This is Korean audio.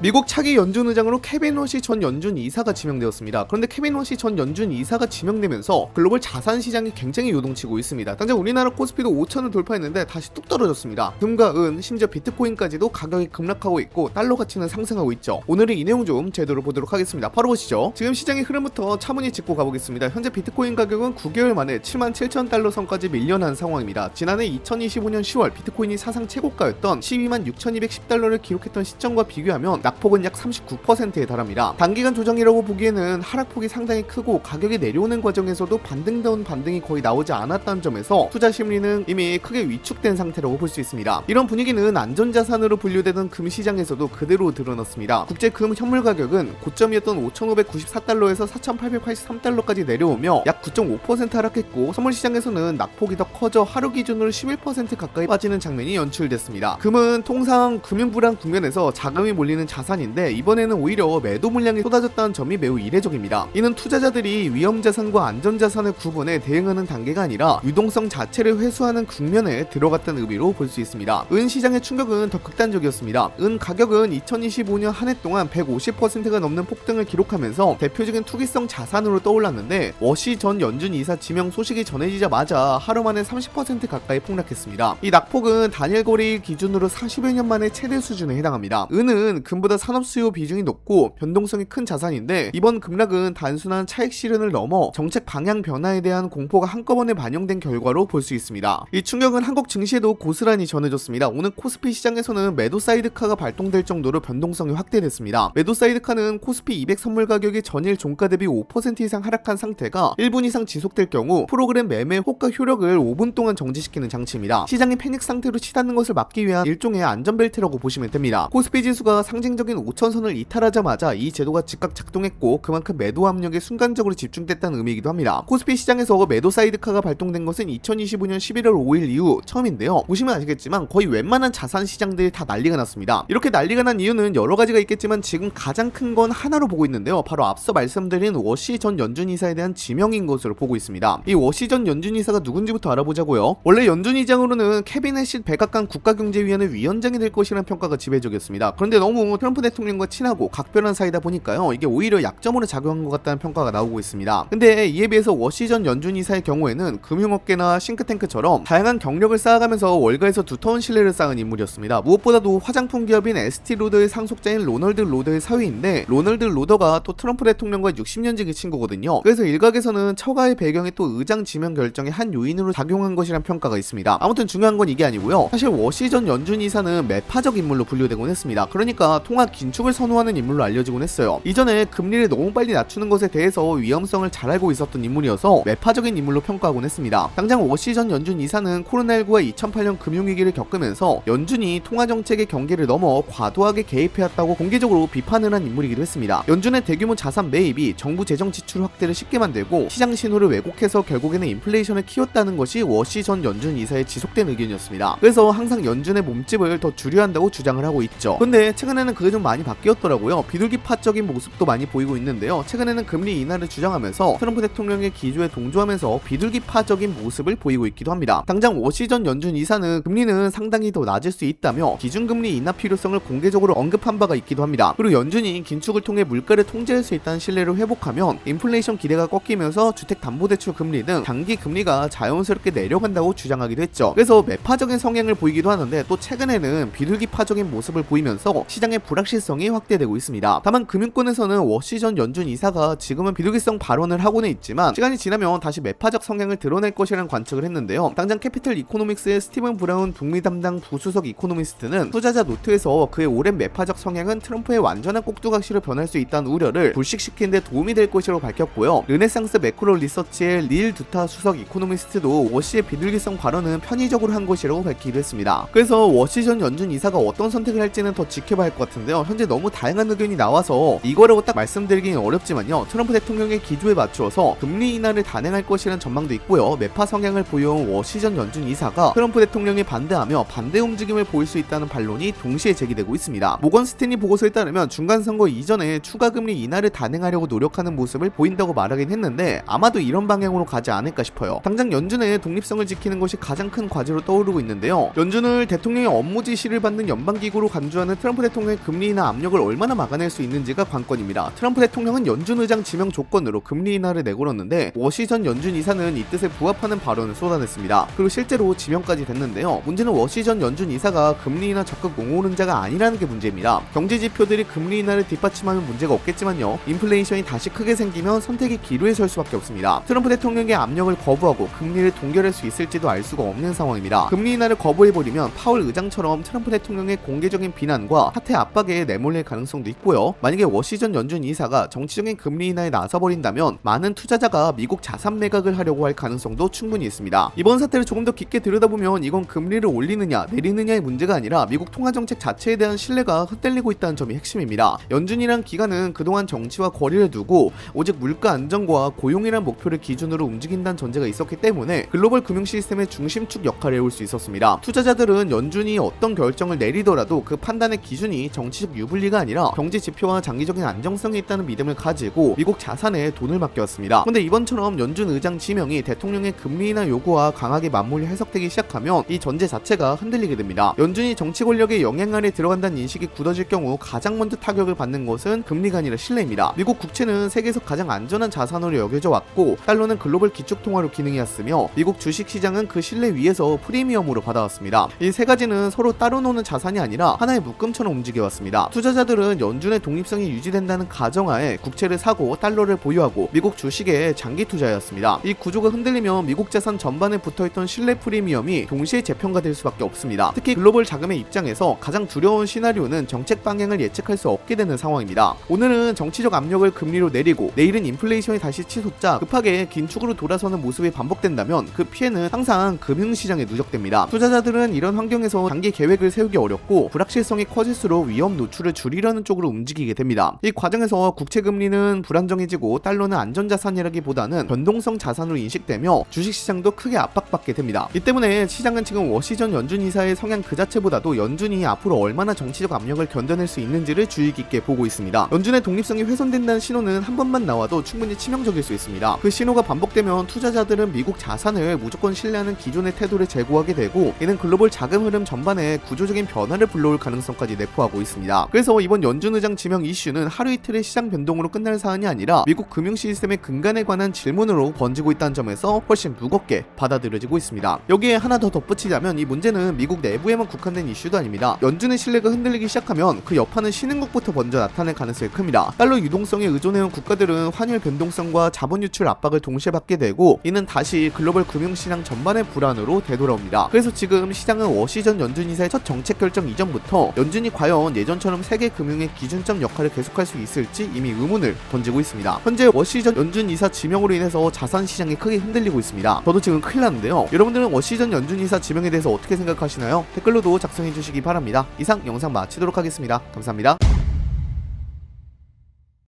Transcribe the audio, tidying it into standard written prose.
미국 차기 연준 의장으로 케빈 워시 전 연준 이사가 지명되었습니다. 그런데 케빈 워시 전 연준 이사가 지명되면서 글로벌 자산 시장이 굉장히 요동치고 있습니다. 당장 우리나라 코스피도 5천을 돌파했는데 다시 뚝 떨어졌습니다. 금과 은, 심지어 비트코인까지도 가격이 급락하고 있고 달러 가치는 상승하고 있죠. 오늘은 이 내용 좀 제대로 보도록 하겠습니다. 바로 보시죠. 지금 시장의 흐름부터 차분히 짚고 가보겠습니다. 현재 비트코인 가격은 9개월 만에 77,000달러 선까지 밀려난 상황입니다. 지난해 2025년 10월 비트코인이 사상 최고가였던 126,210달러를 기록했던 시점과 비교하면 낙폭은 약 39%에 달합니다. 단기간 조정이라고 보기에는 하락폭이 상당히 크고 가격이 내려오는 과정에서도 반등다운 반등이 거의 나오지 않았다는 점에서 투자 심리는 이미 크게 위축된 상태라고 볼 수 있습니다. 이런 분위기는 안전자산으로 분류되던 금시장에서도 그대로 드러났습니다. 국제 금 현물 가격은 고점이었던 5,594달러에서 4,883달러까지 내려오며 약 9.5% 하락했고 선물 시장에서는 낙폭이 더 커져 하루 기준으로 11% 가까이 빠지는 장면이 연출됐습니다. 금은 통상 금융불안 국면에서 자금이 몰리는 자산인데 이번에는 오히려 매도 물량이 쏟아졌다는 점이 매우 이례적입니다. 이는 투자자들이 위험자산과 안전자산의 구분에 대응하는 단계가 아니라 유동성 자체를 회수하는 국면에 들어갔다는 의미로 볼 수 있습니다. 은 시장의 충격은 더 극단적이었습니다. 은 가격은 2025년 한 해 동안 150%가 넘는 폭등을 기록하면서 대표적인 투기성 자산으로 떠올랐는데 워시 전 연준 이사 지명 소식이 전해지자마자 하루 만에 30% 가까이 폭락했습니다. 이 낙폭은 단일 거래일 기준으로 40여 년 만에 최대 수준에 해당합니다. 은은 금보다 산업 수요 비중이 높고 변동성이 큰 자산인데 이번 급락은 단순한 차익 실현을 넘어 정책 방향 변화에 대한 공포가 한꺼번에 반영된 결과로 볼 수 있습니다. 이 충격은 한국 증시에도 고스란히 전해졌습니다. 오늘 코스피 시장에서는 매도 사이드카가 발동될 정도로 변동성이 확대됐습니다. 매도 사이드카는 코스피 200 선물 가격이 전일 종가 대비 5% 이상 하락한 상태가 1분 이상 지속될 경우 프로그램 매매 호가 효력을 5분 동안 정지시키는 장치입니다. 시장이 패닉 상태로 치닫는 것을 막기 위한 일종의 안전벨트라고 보시면 됩니다. 코스피 지수가 상징적인 5천선을 이탈하자마자 이 제도가 즉각 작동했고 그만큼 매도 압력에 순간적으로 집중됐다는 의미이기도 합니다. 코스피 시장에서 매도 사이드카가 발동된 것은 2025년 11월 5일 이후 처음인데요. 보시면 아시겠지만 거의 웬만한 자산 시장들이 다 난리가 났습니다. 이렇게 난리가 난 이유는 여러 가지가 있겠지만 지금 가장 큰 건 하나로 보고 있는데요. 바로 앞서 말씀드린 워시 전 연준 이사에 대한 지명인 것으로 보고 있습니다. 이 워시 전 연준 이사가 누군지부터 알아보자고요. 원래 연준 이장으로는 캐비넷 백악관 국가경제위원회 위원장이 될 것이라는 평가가 지배적이었습니다. 그런데 너무 트럼프 대통령과 친하고 각별한 사이다 보니까요. 이게 오히려 약점으로 작용한 것 같다는 평가가 나오고 있습니다. 근데 이에 비해서 워시 전 연준 이사의 경우에는 금융업계나 싱크탱크처럼 다양한 경력을 쌓아가면서 월가에서 두터운 신뢰를 쌓은 인물이었습니다. 무엇보다도 화장품 기업인 에스티로더의 상속자인 로널드 로더의 사위인데 로널드 로더가 또 트럼프 대통령과 60년 지기 친구거든요. 그래서 일각에서는 처가의 배경이 또 의장 지명 결정의 한 요인으로 작용한 것이란 평가가 있습니다. 아무튼 중요한 건 이게 아니고요. 사실 워시 전 연준 이사는 매파적 인물로 분류되곤 했습니다. 그러니까 통화 긴축을 선호하는 인물로 알려지곤 했어요. 이전에 금리를 너무 빨리 낮추는 것에 대해서 위험성을 잘 알고 있었던 인물이어서 매파적인 인물로 평가하곤 했습니다. 당장 워시 전 연준 이사는 코로나19와 2008년 금융위기를 겪으면서 연준이 통화정책의 경계를 넘어 과도하게 개입해왔다고 공개적으로 비판을 한 인물이기도 했습니다. 연준의 대규모 자산 매입이 정부 재정 지출 확대를 쉽게 만들고 시장 신호를 왜곡해서 결국에는 인플레이션을 키웠다는 것이 워시 전 연준 이사의 지속된 의견이었습니다. 그래서 항상 연준의 몸집을 더 줄여야 한다고 주장을 하고 있죠. 근데 최근에는 그게 좀 많이 바뀌었더라고요. 비둘기파적인 모습도 많이 보이고 있는데요. 최근에는 금리 인하를 주장하면서 트럼프 대통령의 기조에 동조하면서 비둘기파적인 모습을 보이고 있기도 합니다. 당장 워시 전 연준 이사는 금리는 상당히 더 낮을 수 있다며 기준금리 인하 필요성을 공개적으로 언급한 바가 있기도 합니다. 그리고 연준이 긴축을 통해 물가를 통제할 수 있다는 신뢰를 회복하면 인플레이션 기대가 꺾이면서 주택담보대출 금리 등 단기 금리가 자연스럽게 내려간다고 주장하기도 했죠. 그래서 매파적인 성향을 보이기도 하는데 또 최근에는 비둘기파적인 모습을 보이면서 시장의 불확실성이 확대되고 있습니다. 다만 금융권에서는 워시 전 연준 이사가 지금은 비둘기성 발언을 하고는 있지만 시간이 지나면 다시 매파적 성향을 드러낼 것이라는 관측을 했는데요. 당장 캐피털 이코노믹스의 스티븐 브라운 북미 담당 부수석 이코노미스트는 투자자 노트에서 그의 오랜 매파적 성향은 트럼프의 완전한 꼭두각시로 변할 수 있다는 우려를 불식시키는 데 도움이 될 것이라고 밝혔고요. 르네상스 매크로 리서치의 릴 두타 수석 이코노미스트도 워시의 비둘기성 발언은 편의적으로 한 것이라고 밝히기도 했습니다. 그래서 워시 전 연준 이사가 어떤 선택을 할지는 더 지켜봐야 할 것 같은데요. 현재 너무 다양한 의견이 나와서 이거라고 딱 말씀드리기는 어렵지만요. 트럼프 대통령의 기조에 맞추어서 금리 인하를 단행할 것이라는 전망도 있고요. 매파 성향을 보여온 워시 전 연준 이사가 트럼프 대통령이 반대하며 반대 움직임을 보일 수 있다는 반론이 동시에 제기되고 있습니다. 모건 스탠리 보고서에 따르면 중간선거 이전에 추가 금리 인하를 단행하려고 노력하는 모습을 보인다고 말하긴 했는데 아마도 이런 방향으로 가지 않을까 싶어요. 당장 연준의 독립성을 지키는 것이 가장 큰 과제로 떠오르고 있는데요. 연준을 대통령의 업무 지시를 받는 연방기구로 간주하는 트럼프 대통령의 금 금리 인하 압력을 얼마나 막아낼 수 있는지가 관건입니다. 트럼프 대통령은 연준 의장 지명 조건으로 금리 인하를 내걸었는데 워시 전 연준 이사는 이 뜻에 부합하는 발언을 쏟아냈습니다. 그리고 실제로 지명까지 됐는데요. 문제는 워시 전 연준 이사가 금리 인하 적극 옹호론자가 아니라는 게 문제입니다. 경제 지표들이 금리 인하를 뒷받침하면 문제가 없겠지만요. 인플레이션이 다시 크게 생기면 선택의 기로에 설 수밖에 없습니다. 트럼프 대통령의 압력을 거부하고 금리를 동결할 수 있을지도 알 수가 없는 상황입니다. 금리 인하를 거부해버리면 파월 의장처럼 트럼프 대통령의 공개적인 비난과 사태 압박에 내몰릴 가능성도 있고요. 만약에 워시 전 연준 이사가 정치적인 금리 인하에 나서버린다면 많은 투자자가 미국 자산 매각을 하려고 할 가능성도 충분히 있습니다. 이번 사태를 조금 더 깊게 들여다보면 이건 금리를 올리느냐 내리느냐의 문제가 아니라 미국 통화정책 자체에 대한 신뢰가 흩날리고 있다는 점이 핵심입니다. 연준이란 기관은 그동안 정치와 거리를 두고 오직 물가 안정과 고용이란 목표를 기준으로 움직인다는 전제가 있었기 때문에 글로벌 금융 시스템의 중심축 역할을 해올 수 있었습니다. 투자자들은 연준이 어떤 결정을 내리더라도 그 판단의 기준이 정치적 유불리가 아니라 경제 지표와 장기적인 안정성이 있다는 믿음을 가지고 미국 자산에 돈을 맡겼습니다. 그런데 이번처럼 연준 의장 지명이 대통령의 금리 인하 요구와 강하게 맞물려 해석되기 시작하면 이 전제 자체가 흔들리게 됩니다. 연준이 정치 권력의 영향 아래 들어간다는 인식이 굳어질 경우 가장 먼저 타격을 받는 것은 금리가 아니라 신뢰입니다. 미국 국채는 세계에서 가장 안전한 자산으로 여겨져 왔고 달러는 글로벌 기축통화로 기능해왔으며 미국 주식시장은 그 신뢰 위에서 프리미엄으로 받아왔습니다. 이 세 가지는 서로 따로 노는 자산이 아니라 하나의 묶음처럼 움직여왔습니다. 투자자들은 연준의 독립성이 유지된다는 가정하에 국채를 사고 달러를 보유하고 미국 주식에 장기 투자였습니다. 이 구조가 흔들리면 미국 자산 전반에 붙어있던 신뢰 프리미엄이 동시에 재평가될 수밖에 없습니다. 특히 글로벌 자금의 입장에서 가장 두려운 시나리오는 정책 방향을 예측할 수 없게 되는 상황입니다. 오늘은 정치적 압력을 금리로 내리고 내일은 인플레이션이 다시 치솟자 급하게 긴축으로 돌아서는 모습이 반복된다면 그 피해는 항상 금융시장에 누적됩니다. 투자자들은 이런 환경에서 장기 계획을 세우기 어렵고 불확실성이 커질수록 위험 노출을 줄이려는 쪽으로 움직이게 됩니다. 이 과정에서 국채 금리는 불안정해지고 달러는 안전자산이라기보다는 변동성 자산으로 인식되며 주식시장도 크게 압박받게 됩니다. 이 때문에 시장은 지금 워시 전 연준 이사의 성향 그 자체보다도 연준이 앞으로 얼마나 정치적 압력을 견뎌낼 수 있는지를 주의 깊게 보고 있습니다. 연준의 독립성이 훼손된다는 신호는 한 번만 나와도 충분히 치명적일 수 있습니다. 그 신호가 반복되면 투자자들은 미국 자산을 무조건 신뢰하는 기존의 태도를 제고하게 되고 이는 글로벌 자금 흐름 전반에 구조적인 변화를 불러올 가능성까지 내포하고 있습니다. 그래서 이번 연준 의장 지명 이슈는 하루 이틀의 시장 변동으로 끝날 사안이 아니라 미국 금융 시스템의 근간에 관한 질문으로 번지고 있다는 점에서 훨씬 무겁게 받아들여지고 있습니다. 여기에 하나 더 덧붙이자면 이 문제는 미국 내부에만 국한된 이슈도 아닙니다. 연준의 신뢰가 흔들리기 시작하면 그 여파는 신흥국부터 먼저 나타날 가능성이 큽니다. 달러 유동성에 의존해온 국가들은 환율 변동성과 자본 유출 압박을 동시에 받게 되고 이는 다시 글로벌 금융시장 전반의 불안으로 되돌아옵니다. 그래서 지금 시장은 워시 전 연준 이사의 첫 정책 결정 이전부터 연준이 과연 예전처럼 세계 금융의 기준점 역할을 계속할 수 있을지 이미 의문을 던지고 있습니다. 현재 워시 전 연준 이사 지명으로 인해서 자산 시장이 크게 흔들리고 있습니다. 저도 지금 큰일 났는데요. 여러분들은 워시 전 연준 이사 지명에 대해서 어떻게 생각하시나요? 댓글로도 작성해 주시기 바랍니다. 이상 영상 마치도록 하겠습니다. 감사합니다.